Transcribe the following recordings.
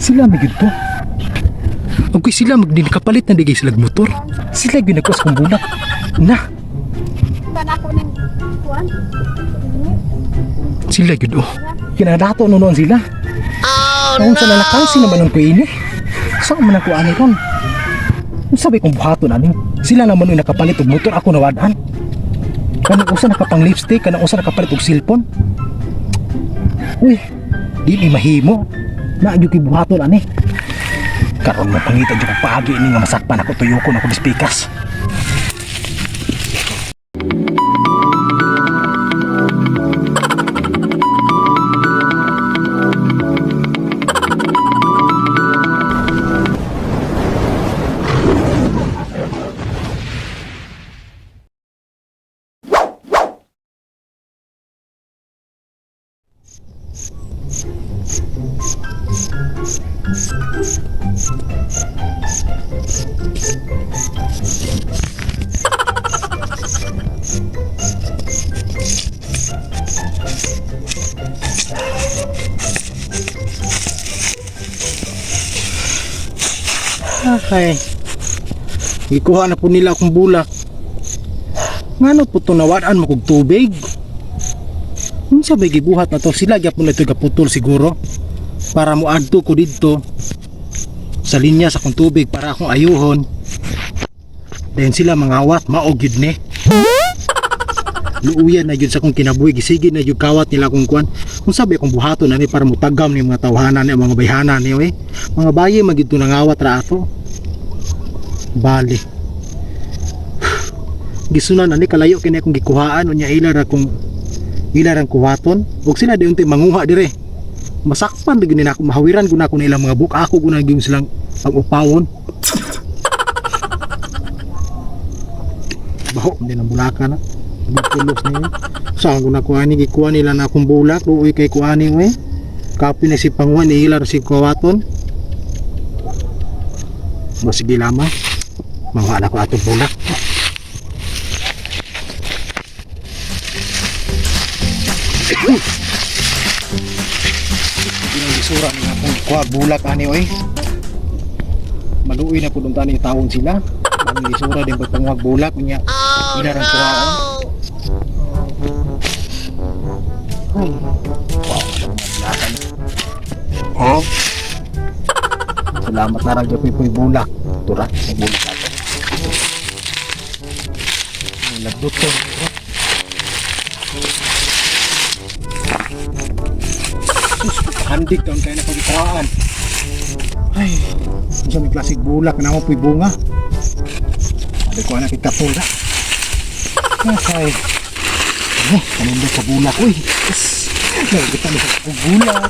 Sila may gito. Okay sila magdinikapalit na digay sila motor. Sila ginagwas kong bulak. Na. Sila gito. Kinadato noon sila. Kung sa nalakansi naman ng kuini. Saan man ako ani ron? Sabi kong buhato na nin. Sila naman yung nakapalit og motor, ako nawadaan. Kanang usa nakapang lipstick, kanang usa nakapalit og cellphone. Uy, di mahimo. Naadyo kay buhato na ni. Karon mapangita jud ko paagi ini nga masakpan ako tuyokon ako speakers. Okay. Ikuha na po nila akong bulak. Ngano po ito nawadaan mo kong tubig? Unsa ba gibuhat na to? Sila gyapon na ito gaputol siguro. Para mo adto ko dito sa linya sa kong tubig para akong ayuhon. Then sila mangawat, maogyud ni. Luuyan na yun sa kong kinabuhi. Gisigid na yun kawat nila kong kuan. Kung sabi akong buhato na ni para mo tagam ni mga tawhanan ni mga bayhanan ni eh. Mga bayi magito nangawat ra ato. Bali. Gisunan ani kalayo kini akong gikuhaan unya ilar akong ilarang kuhaton. Ug sila di unti manguha dire. Masakpan di gini ako mahawiran guna ko nilang mga buk ako guna gyud silang pag-upawon. Baho din ang bulaka na. Bukulos niya. Saan guna ko ani gikuha nila na akong bulak luoy kay kuani we. Kapi na si panguhan ni ilar si kuwaton. Sige lamang. Manguha na ko atong bulak. Gingisura nga kung kuha bulak ani oy. Maluoy na po dun tani tawon sila. Ang gisura din pagpanguhag bulak niya. Ilarang kuhaon. Wow, bulakan. Oh. Salamat na radyo pipoy bulak. Tura, may bulak ako. May labdot ko. Handik taon kayo na pagkikuhaan. Ay, isa may klasik bulak na ako po'y bunga. Ada ko na kitapula. Okay. Kanina sa bulak. Uy, yes. Nagkita na sa bulak.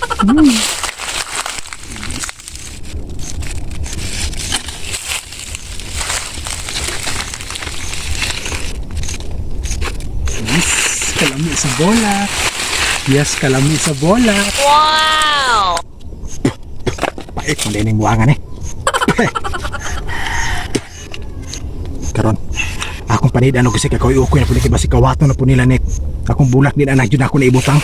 Yes, kalami sa bulak. Yes, kalami sa bulak. Wow! Pait, hindi na yung buwangan eh. Karon, akong panidan o kasi kakoy ukoy na po na si kawato na po nila nek. Akong bulak din anak yun ako na ibutang.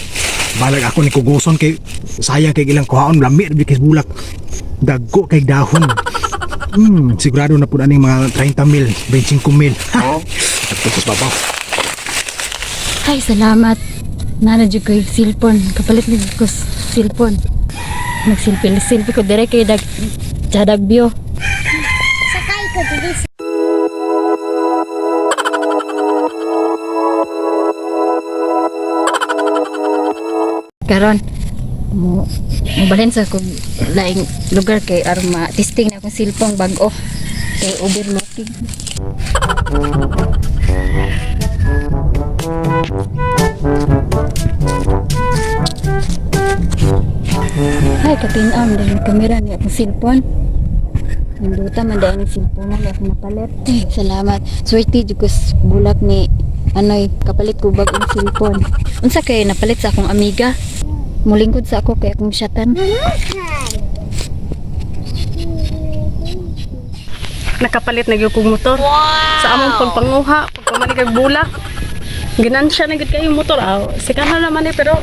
Balag ako ni kuguson kay sayang kay ilang kuhaon lami na kay bulak. Dagko kay dahon. Sigurado na po na ning mga 30 mil, 25 mil. Tapos babaw. Ay, salamat. Nanadyo ko yung cellphone. Kapalit na ko cellphone. Nagsilpil-silpi ko dire kay Jadagbyo. Sakay ko dito. Karon mo balhin sa kog laing lugar kay aron ma-testing na akong cellphone bag-o kay overlooking. Ay, katinam din yung kamera ni akong cellphone. Nanduta man dahil yung cellphone na akong napalit. Ay, salamat. Swerte dyan ko bulak ni anoy, kapalit ko bagong cellphone. Unsa kay napalit sa akong amiga. Mulingkod sa ako kay akong syatan. Nakapalit na gyud kong motor. Sa among pagpanguha, pagpamalig kag bulak. Ginansya na gyud kayo motor. Sikana naman pero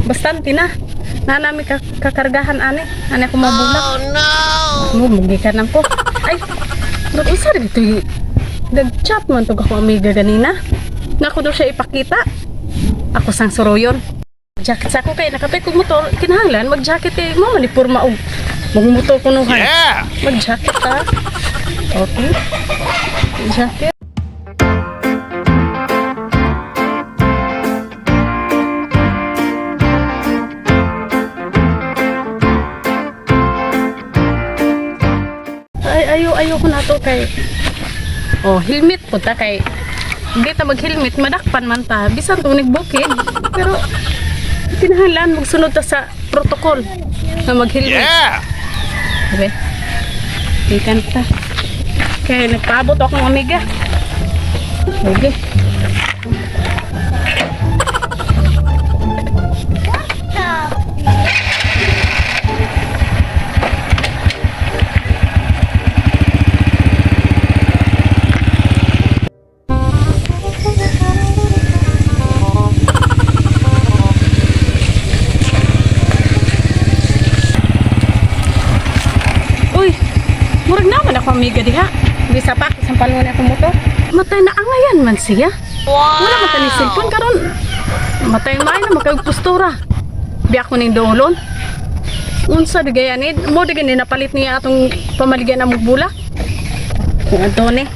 bastante na. Nanami kakargahan ani ako mabulak. Oh no. Mugikan ako. Ay, nag-usar dito yung nag-chat man tug ako amiga ganina. Nako daw siya ipakita. Ako sang suroyon. Jacket sa ako kay nakapay kog motor, kinahanglan mag-jacket eh mo manipurma og magmotor kunuhan. Yeah. Mag-jacket ta. Okay. Jacket. Ayoko na to kay helmet po ta kay hindi ta mag-helmet madakpan man ta bisan tunig bukid pero kinahanglan magsunod ta sa protocol na mag-helmet. Yeah. Sabi, ikan ta kay nagpaabot akong amiga. Okay. Murag naman ako amiga diha. Bisa pa isang palungan akong motor. Matay na angayan man siya. Wala man tani cellphone karon. Matay may na makagpostura. Di ako ning doolon. Unsa di gayanid? Mo di gani napalit niya atong pamaligyan na mugbula. Kung ato ni.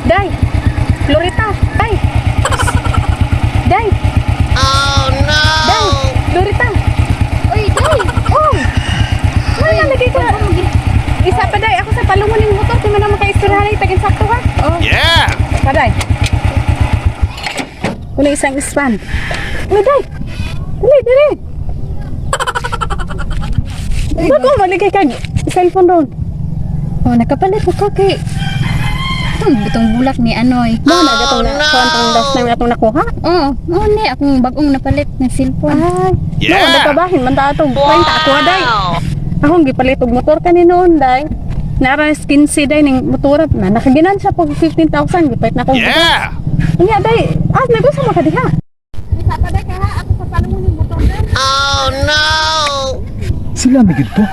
Day! Lorita! Day! Day! Oh no! Day! Lorita! Uy, Day! Oh! Wala lagi ko. Isa pa day, ako sa palungon ng motor, kung naman makaistirahan ay tagin sakto ha? Oh. Yeah! Pa day! Kung isang span. Uy, day! Dali! Ba't mo maligay kag cellphone doon? Oh, nakapalit ko kay butong bulak ni Anoy. Mo na gatong na kuan last time atong nakuha. Oh, mo ni akong bagong napalit ng cellphone. Ay, yeah. No, nagkabahin man ta atong kwenta ako day. Akong gipalit og motor kaninoon day. Nara skin si day ning motor na nakaginan siya pag 15,000 gipalit na ko. Yeah. Unya day, nagusa mo ka diha. Isa pa day kaya ako sa palungan ng motor na. Oh no. Sila migid to.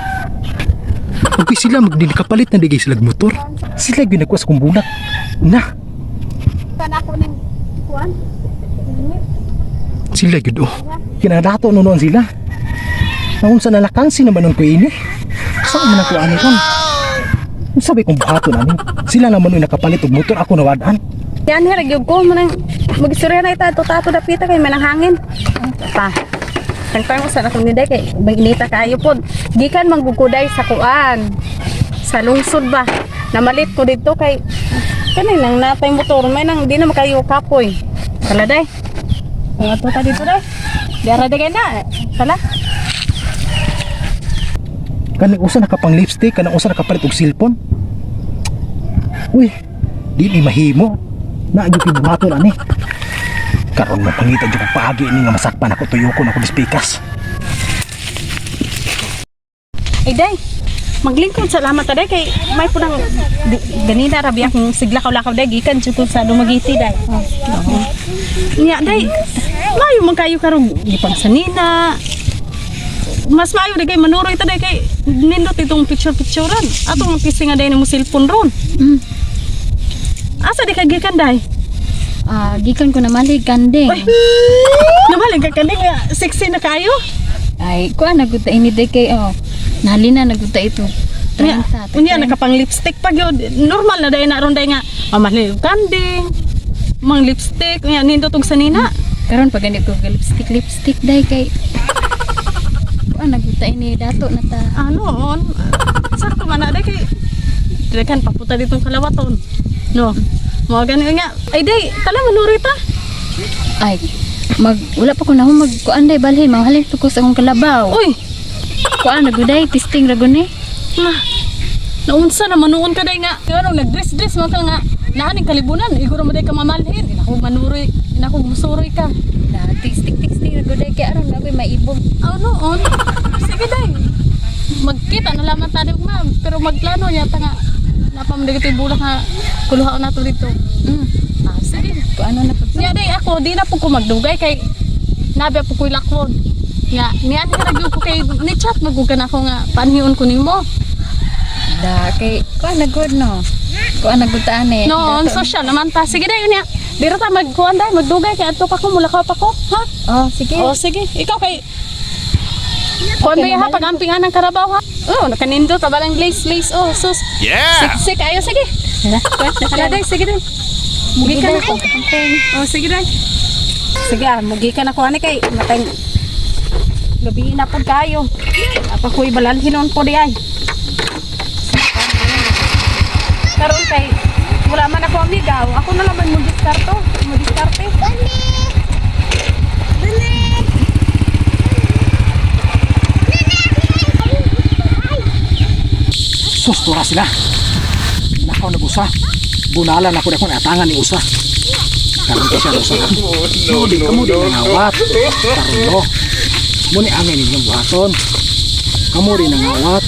Okay sila magdinikapalit na digay sila motor. Sila ginagwas kong bunak. Na. Sana ako ng kuan. Sila gid oh. Kinadato noon sila. Naun sa nalakansi naman nun ko ini. Saan man ako ani kon? Sabi kong buhato namin. Sila naman yung nakapalit og motor ako nawadaan. Yan hirag yung ko mo nang mag-istorya na ita tato dapita kay manang hangin. Pa. Tangtang sa akong niday kay maginita kaayo pod. Gikan mangguguday sa kuan. Sa lungsod ba. Namalit ko dito kay kanay nang natay motor may nang di na makayo kapoy. Sala day. Ang ato ta dito day. Diara day na. Sala. Kanang usa nakapang lipstick, kanang usa nakapalit og cellphone. Uy, di mahimo. Na gyud kibuhato na ni. Karon mapangita jud ko paagi ni nga masakpan ako tuyo ko na ko dispikas. Ay day. Maglingkod salamat taday kay may punang ganina rabi akong siglakaw-lakaw day gikan jud ko sa Dumagiti day. Nya day. Mayo man kayo karon gipang sanina. Mas maayo day kay manuroy taday kay nindot itong picture-picturean. Atong kisi nga day ni mo cellphone ron. Asa di ka gikan day? Gikan ko na malig kanding. Namalig ka kanding nga sexy na kayo? Ay, kuan naguta ini day kay nalina naguta ito. Unya nakapang lipstick pa gyud. Normal na day na ron day nga mamalig kanding. Mang lipstick unya nindot og sanina. Karon pag ganito ko lipstick day kay kuan naguta ini dato na ta. Ano? Sakto man na day kay direkan paputa ditong kalawaton. No. Mga ganun nga. Ay day, tala manuroy ta. Ay, wala pa ko na kuan day balhin mahalin to ko sa akong kalabaw. Uy, kuan naguday testing ra guni. Naunsa na manuon ka day nga. Ano nagdress-dress man ka nga. Naaning kalibunan, iguro mo day ka mamalhin. Inako manuroy, inako musuroy ka. Na tik-tik-tik na guday kay aron labi maibog. Oh, noon. Sige day. Magkita na lamang tayo ma'am. Pero magplano yata nga. Napamagigit yung bulak nga kuluhaan nato dito. Ah, sige. Kung ano na pag Nga day ako, di na po ko magdugay kay nabi po ko'y lakwon. Nga, niyan ka nagyo ko kay ni-chat magugan ako nga panhiyon ko nimo. da kay kuan na good no. Kuan na good tani. Noon, social naman ta. Sige day, yun ya. Dira ta magkuhan day, magdugay kay ato ka ko, mulakaw pa ko. Ha? Oh, sige. Oh, sige. Ikaw kay kuhan ba ha, pag-ampingan ng karabaw ha? Oh, nakanindo, tabalang lace. Oh, sus. Yeah! Siksik, ayo, sige. Hala day, sige day. Mugi ka na ko. Oh, sige day. Sige ah, mugi ka na ko. Ano kay, matang gabi na po kayo. Apa ko'y balalhinon po di ay. Karon kay, wala man ako amigaw. Ako na naman mo diskarte. Sus, tura sila. Nakaw nag-usa. Bunalan ako na kung atangan ni usa. Karon ko siya usa. Di kamu di nangawat. Karon lo. Muni angin ninyong buhaton. Kamu di nangawat.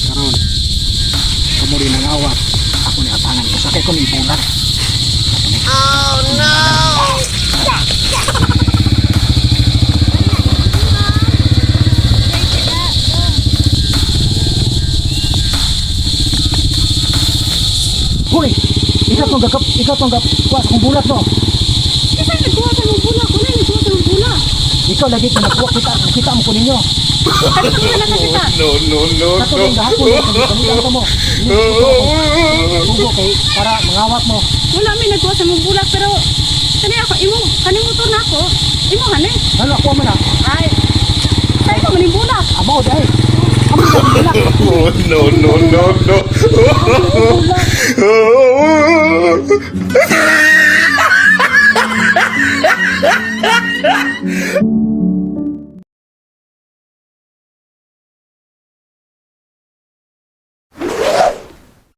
Karon. Kamu di nangawat. Ako ni atangan ni usa. Kaya ko ni bulan. Hoy! Ikaw tong kuha sa kong bulat no? Kasi nagkuha sa mong bula. Kunay, nagkuha sa mong bula. Ikaw lagi ka nagkuha kita mo ko ninyo. Kaya pa nga nakakita. Kato din gahapon kalitan mo. Bugo kay para mangawat mo. Wala may nagkuha sa mong bula. Pero, kanimuto na ako. Imo hane. Ano ako man Ay, tayo mo maning bula. Amo dai. Amo dai. No.